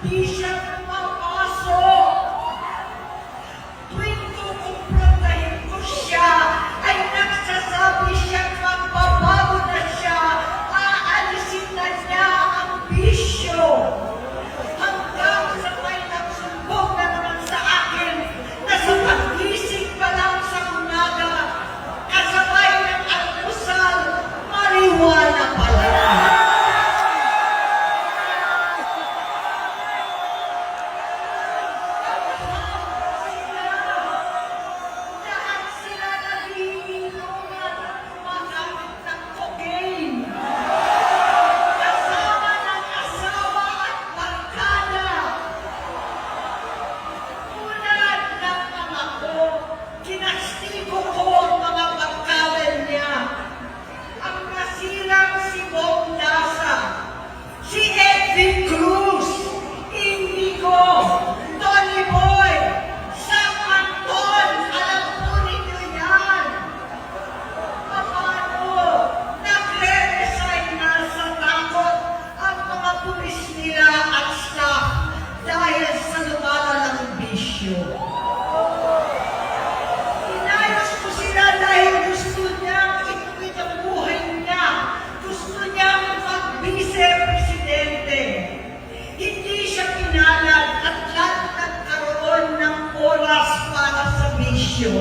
di siya pumapasok. Tuwing kukumprontahin ko siya, ay nagsasabi siya magbabago na siya, aalisin na niya ang bisyo. Hanggang sa may nagsumbong na naman sa akin na sa pag-isip pa lang sa umaga, kasabay ng almusal, marijuana pala. Lahat sila nagiinuman at gumagamit ng cocaine. Kasama ng asawa at barkada. Tulad ng mga ko, kinastigo ko ang mga barkada niya. Ang nasirang si Bong Lasa, si Edwin Cruz, Indigo, Tony Boy, Sam Anton, alam po ninyo yan. Paano nagre-resign na sa takot ang mga pulis nila at staff dahil sa lumalalang bisyo. Inayos ko sila dahil gusto niyang ituwid ang buhay niya. Gusto niyang mag-vice-presidente. Hindi siya pinalad at lahat nagkaroon ng oras para sa bisyo.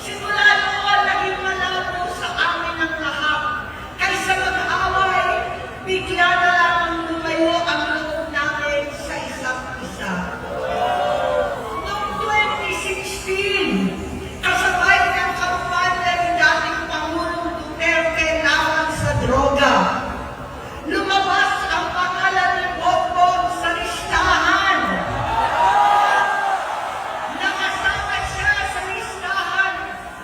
Simula noon, naging malabo sa amin ang lahat. Kaysa mag-away, bigla na lamang lumayo ang loob namin sa isa't isa. Noong 2016, kasabay ng kampanya ni dating Pangulong Duterte laban sa droga, lumabas ang pangalan ni Bongbong sa listahan. Nakasama siya sa listahan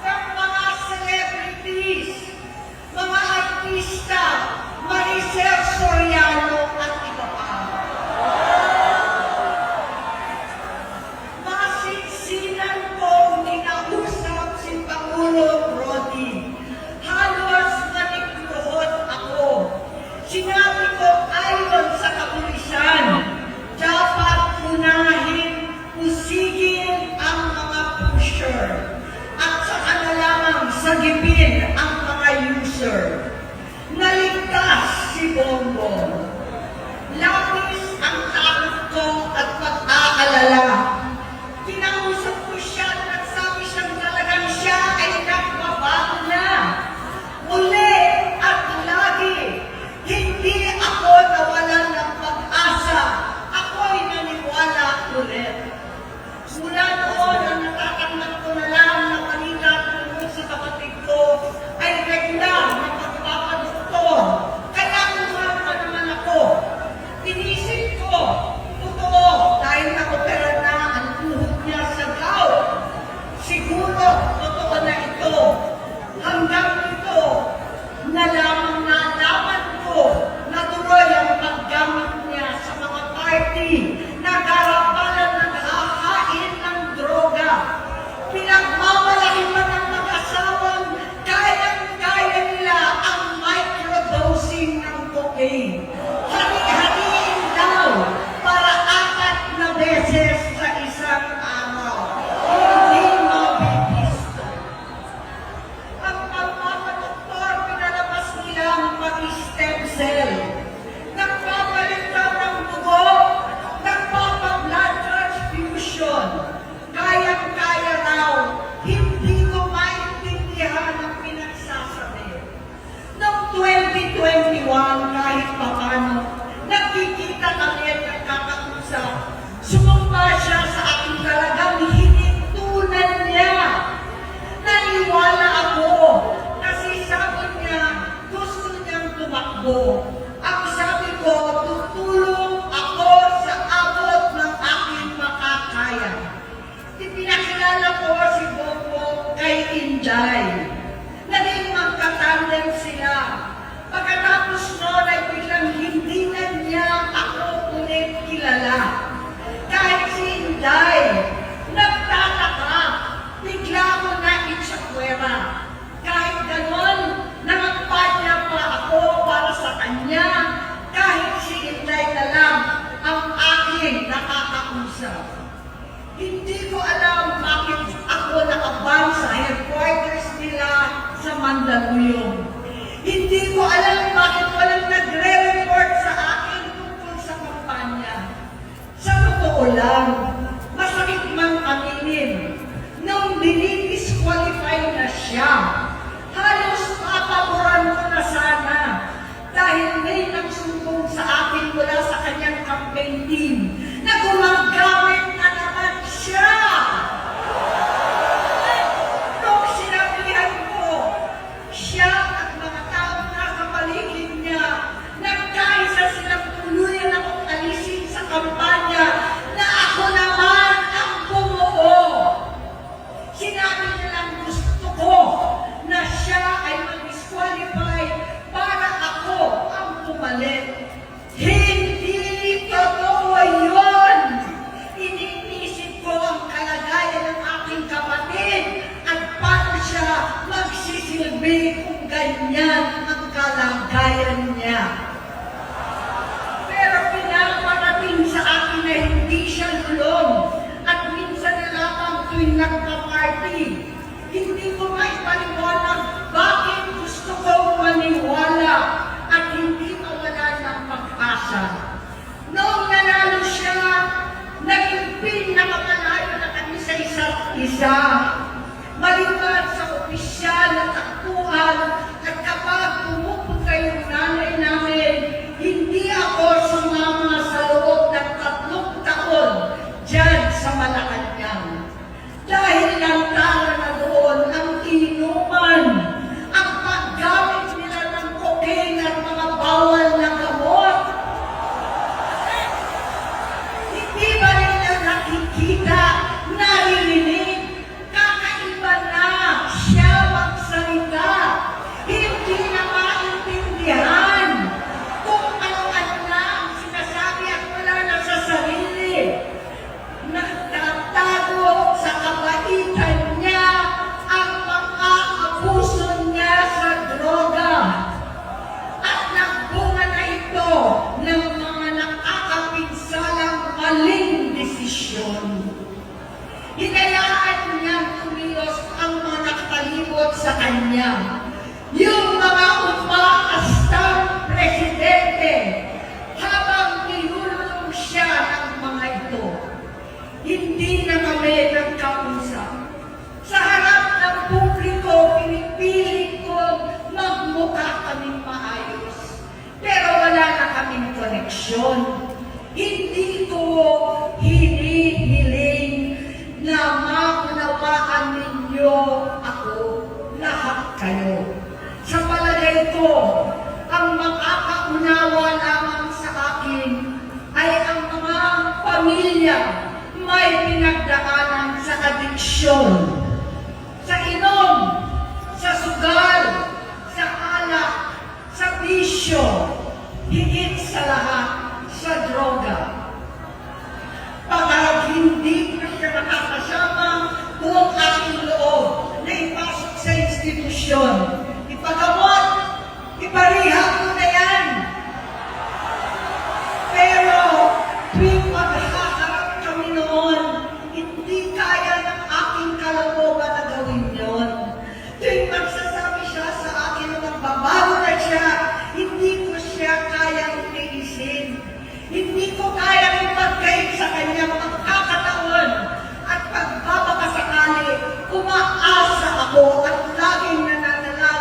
ng mga celebrities, mga artista, Maricel Soriano at iba pa. Masinsinan kong kinausap si Pangulong Rodi. Halos nanikluhod ako. Sinabi ko ayon sa kapulisan, dapat unahin, usigin ang mga pusher at saka na lamang sagipin ang mga user. Naligtas si Bongbong. Labis ang takot ko at pag-aalala. Kinausap ko siya at nagsabi siyang talagang siya ay nagbabago na. Muli at lagi, hindi ako nawalan ng pag-asa. Ako'y naniwala ulit. Mula noon, ang natatanggap ko na lang na kanina tungkol sa kapatid ko ay regla na pagpapadoktor. Kaya kung pa naman ako laluyong. Hindi ko alam bakit walang nagre-report sa akin tungkol sa kampanya. Sa totoo lang, masakit man aminin, nung dinidisqualify na siya, halos papaboran ko na sana dahil may nagsumbong sa akin mula sa kanyang campaign team na gumagamit na naman siya. Nung sinabihan ko, siya at mga taong nasa paligid niya, nagkaisa silang tuluyan akong alisin sa kampanya na ako naman ang bumuo. Sinabi nilang gusto ko na siya ay mag-disqualify para ako ang pumalit. Hindi totoo yun! Iniisip ko ang kalagayan ng aking kapatid at paano siya magsisilbi kung ganyan ang kalagayan niya. Pero pinaparating sa akin na hindi siya lulong at minsan na lamang tuwing nagpa-party. Hindi ko maipaliwanag bakit gusto kong maniwala at hindi mawala ng pag-asa. Noong nanalo siya, naging pinakamalayo na kami sa isa't isa. Maliban sa opisyal na takbuhan at kapag pumupunta yung nanay namin, hindi ako sumama sa loob ng 3 taon dyan sa Malacanang. Dahil lantaran na doon ang inuman, ang paggamit nila ng cocaine at mga bawal na gamot. Hindi ba nila nakikita, naririnig, kakaiba na siya magsalita, hindi na maintindihan kung ano-ano na ang sinasabi at wala na sa sarili. Nagtatago sa kabaitan niya ang mga abuso niya sa droga. At nagbunga na ito ng mga nakakapinsalang maling desisyon. Hinayaan niyang kumilos ang mga nakapalibot sa kanya. Yung mga umaastang presidente habang nilulong siya ng mga ito. Hindi na kami nagkausap. Sa harap ng publiko, pinipilit ko magmukha kaming maayos. Pero wala na kaming koneksyon. Hindi ko hinihiling na maunawaan ninyo ako, lahat kayo. Sa palagay ko, ang makakaunawa lamang sa akin ay ang mga pamilya may pinagdaanan sa adiksyon, sa inom, sa sugal, sa alak, sa bisyo, higit sa lahat, sa droga. Pagkat hindi ko siya nakakasama buong aking loob na ipasok sa institusyon, ipagamot, iparihab ko na yan. Pero tuwing maghaharap kami noon, hindi kaya ng aking kalooban na gawin yun. Tuwing magsasabi siya sa akin na magbabago na siya, hindi ko siya kayang tiisin. Hindi ko kayang ipagkait sa kanya pagkakataon at pagbabakasakali, umaasa ako at laging nananalangin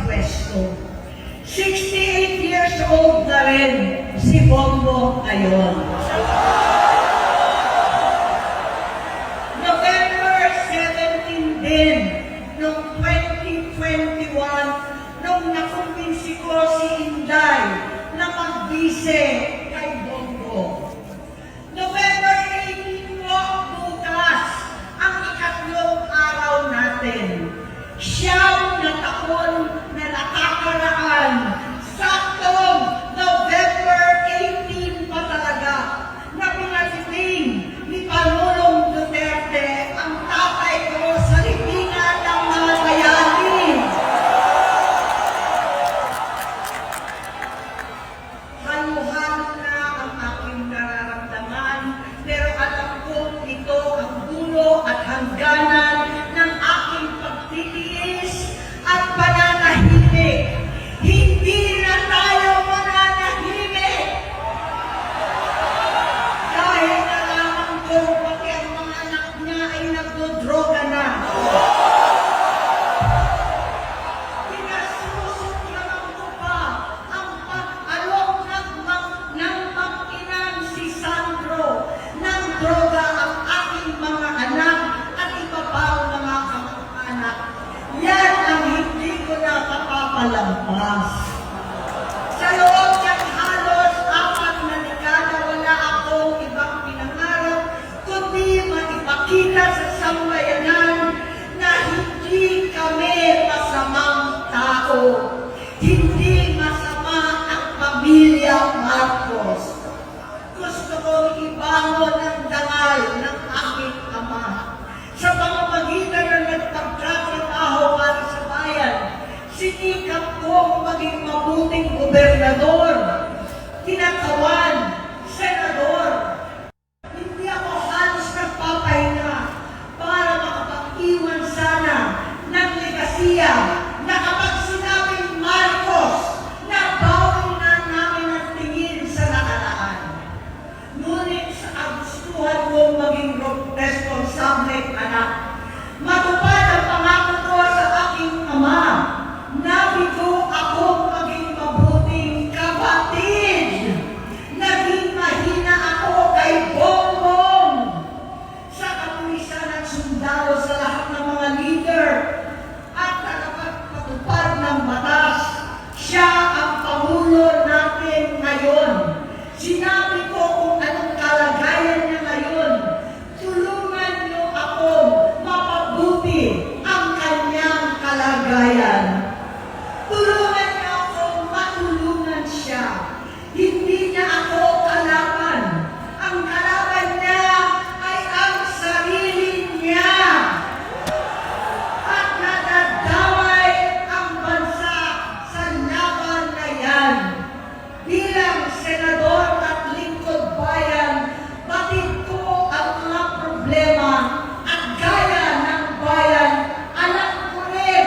pwesto. 68 years old na rin si Bongo ngayon. November 17 din, noong 2021, nung nakumbinsi ko si Inday na magbise kay Bongo. November 18 po, bukas, ang ikatlong araw natin. Siyam na taon na nakakaraan, saktong November 18 pa talaga, na pinatiting ni Pangulong Duterte ang tatay ko sa libingan ng mga bayani. Halo-halo na ang aking nararamdaman, pero alam ko ito ang dulo at hangganan ng aking pagtitiis at pananahimik. Hindi na tayo mananahimik! Dahil nalaman ko pati ang mga anak niya ay nagdodroga na. Pinasusunod ko pa ang pag-alok ng mag-inang si Sandro ng droga ang aking mga anak at iba pang mga kamag-anak. Yan ang hindi ko na mapapalampas. Sa loob ng halos 4 na dekada, wala akong ibang pinangarap kundi maipakita sa sambayanan na hindi kami masamang tao. Hindi masama ang pamilya Marcos. Gusto kong ibangon ang dangal ng aking ama. Sa pamamagitan ng nagpagtatrabaho para sa bayan, sinikap kong maging mabuting gobernador, tinakawan, senador. Hindi ako halos nagpapahinga para makapag-iwan sana ng legasiya na kapag sinabing Marcos, nabawi na namin ang tingin sa nakaraan. Ngunit sa kagustuhan kong maging responsable anak, matupad ang pangako ko sa aking ama, nabigo akong maging mabuting kapatid. Naging mahina ako kay Bongbong sa kapulisan at sundalo sa lahat ng mga leader at nakapagpatupad ng batas. Siya ang Pangulo natin ngayon. Sinabi ko kung anong kalagayan niya ngayon. Tulungan niyo ako mapabuti ang kanyang kalagayan. Tulungan niyo ako matulungan siya. Hindi niya ako kalaban. Ang kalaban niya ay ang sarili niya. At nadadamay ang bansa sa laban na yan. Bilang senador at lingkod bayan, batid ko ang mga problema at gaya ng bayan, alam ko rin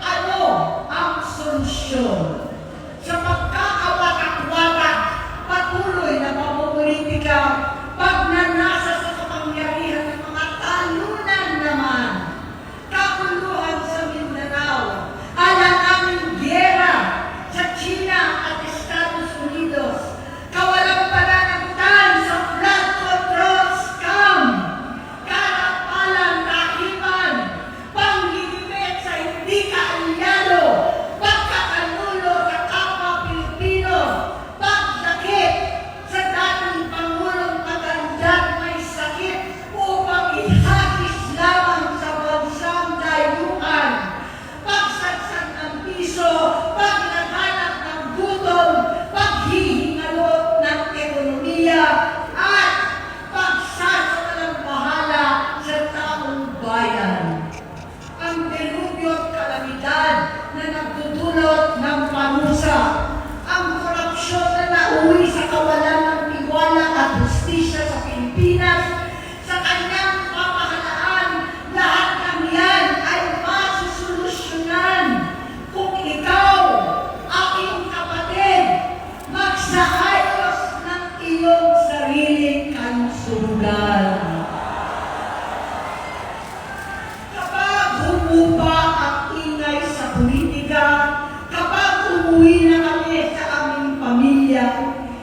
ano ang solusyon. Sa pagkakawatak-watak, patuloy na pamumulitika, pagnanasa sa kapangyarihan ng mga talunan naman, kakuluhan sa Mindanao, ala naming giyera sa China at Estados Unidos,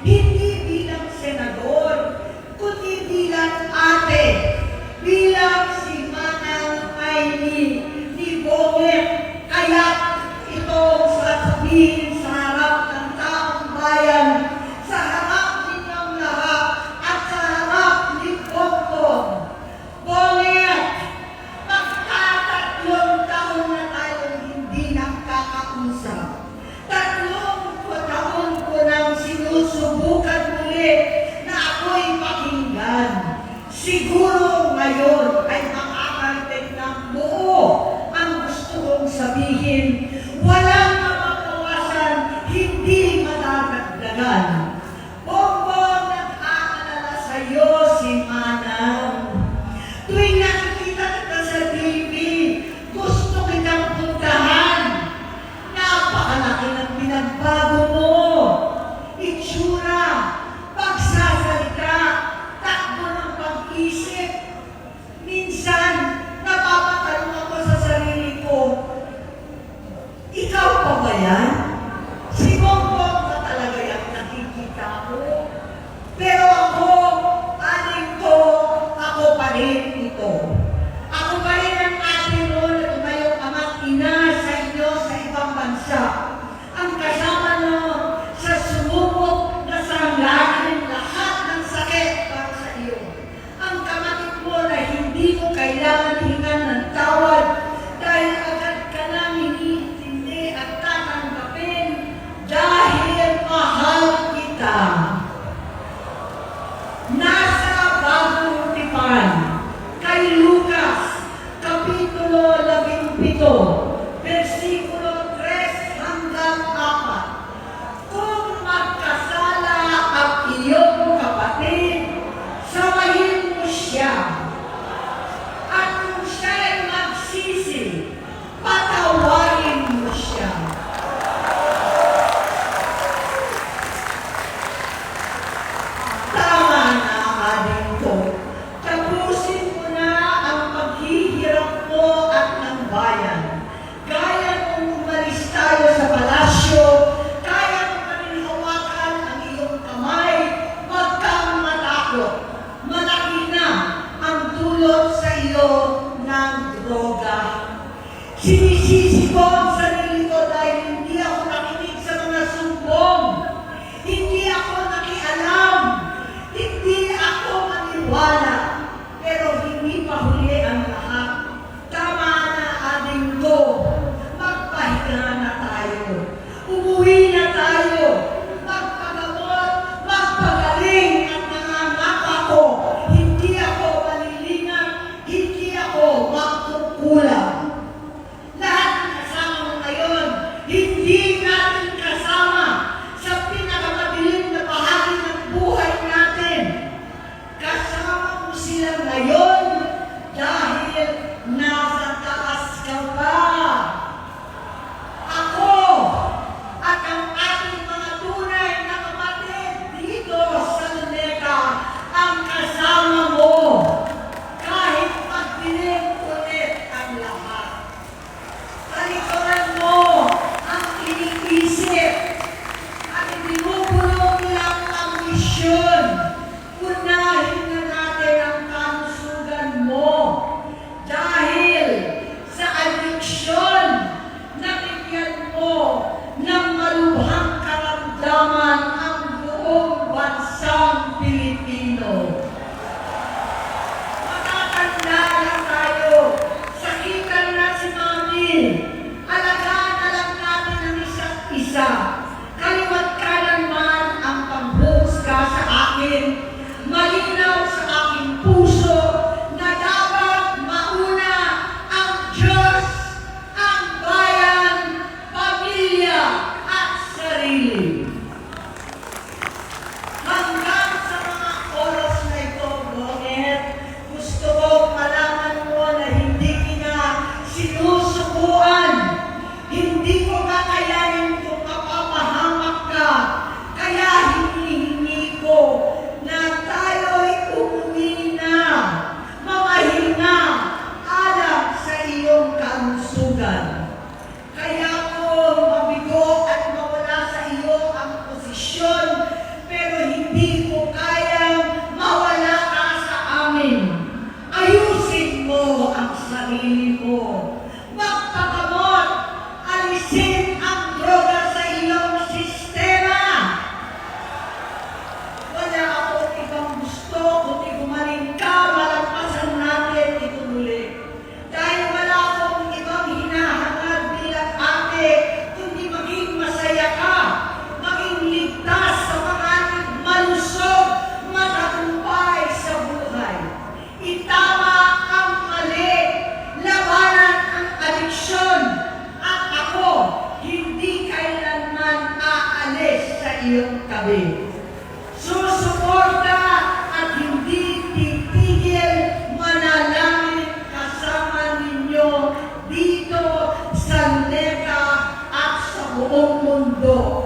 Hindi bilang senador, kundi bilang ate, bilang si Manang Aimee ni Bonget. Kaya ito sasabihin sa harap ng taong bayan, sa harap ninyong lahat, at sa harap ni Bongbong. Bonget, magkatatlong taon na tayong hindi nakakausap. 3 taon ko nang sinusubukan muli na ako'y pakinggan. Siguro ngayon ay makakarating ng buo ang gusto kong sabihin. Walang mababawasan, hindi madadagdagan. Bongbong, nag-aalala sa'yo si Manang. Tuwing nakikita kita sa TV, gusto kitang puntahan. Napakalaki ng pinagbago mo. Itsura, pagsasalita, takbo ng pag-isip. Minsan, napapatanong ako sa sarili ko, ikaw pa ba yan? Si Bongbong na talaga yung nakikita ko. Pero ako, aling ko, ako pa rin ito. Ako pa rin ang ate mo na tumayong ama't ina sa inyo sa ibang bansa. Ang kasama mo sa sumubok na sanglain lahat ng sakit para sa iyo. Ang kapatid mo na hindi mo kailangan hingan ng tawad dahil agad ka nang iniintindi at tatanggapin dahil mahal kita. Nasa Bagong Tipan, kay Lucas, Kapitulo 17, versikulo 3 hanggang 4. Kung magkasala ang iyong kapatid, sawayin mo siya. At kung siya'y magsisi, patawarin mo siya. Tama na, aling ko. Tapusin mo na ang paghihirap mo at ng bayan. Gaya kung umalis tayo sa palasyo, kaya mo pa rin hawakan ang iyong kamay, wag kang matakot. Malaki na ang dulot sa iyo ng droga. Sinisisi ko ang sarili ko dahil hindi ako nakinig sa mga sumbong. Hindi ako nakialam. Hindi ako maniwala. Pero hindi pa huli ang lahat. Tama na, aling ko. Magpahinga na tayo. Umuwi na tayo. Magpagamot, magpagaling at nanganak ako. Hindi ako malilingan, hindi ako magkukulang. Lahat ng kasama mo ngayon, hindi natin kasama sa pinakamadilim na bahagi ng buhay natin. Kasama mo sila ngayon dahil nasa taas ka pa. Ako at ang ating mga tunay na kapatid dito sa Luneta ang kasama mo. Kahit magdilim ulit ang lahat. Talikuran mo ang iniisip at ibinubulong lang ang misyon. Unahin na natin ang kalusugan mo. Dahil sa addiction, nabigyan mo ng malubhang karamdaman ang buong bansang Pilipino. Matatanda lang tayo. Sakitan na si Mami. Alagaan na lang natin ang isa't isa. Kaliwat kanan man ang pambuhusga sa akin. Malinaw sa aking puso na dapat mauna ang Diyos, ang bayan, pamilya at sarili. Hanggang sa mga oras na ito, Bonget, gusto ko malaman mo na hindi kita sinusukuan. Hindi ko kakayanin kung mapapahamak ka. Kaya hinihingi ko na buong mundo.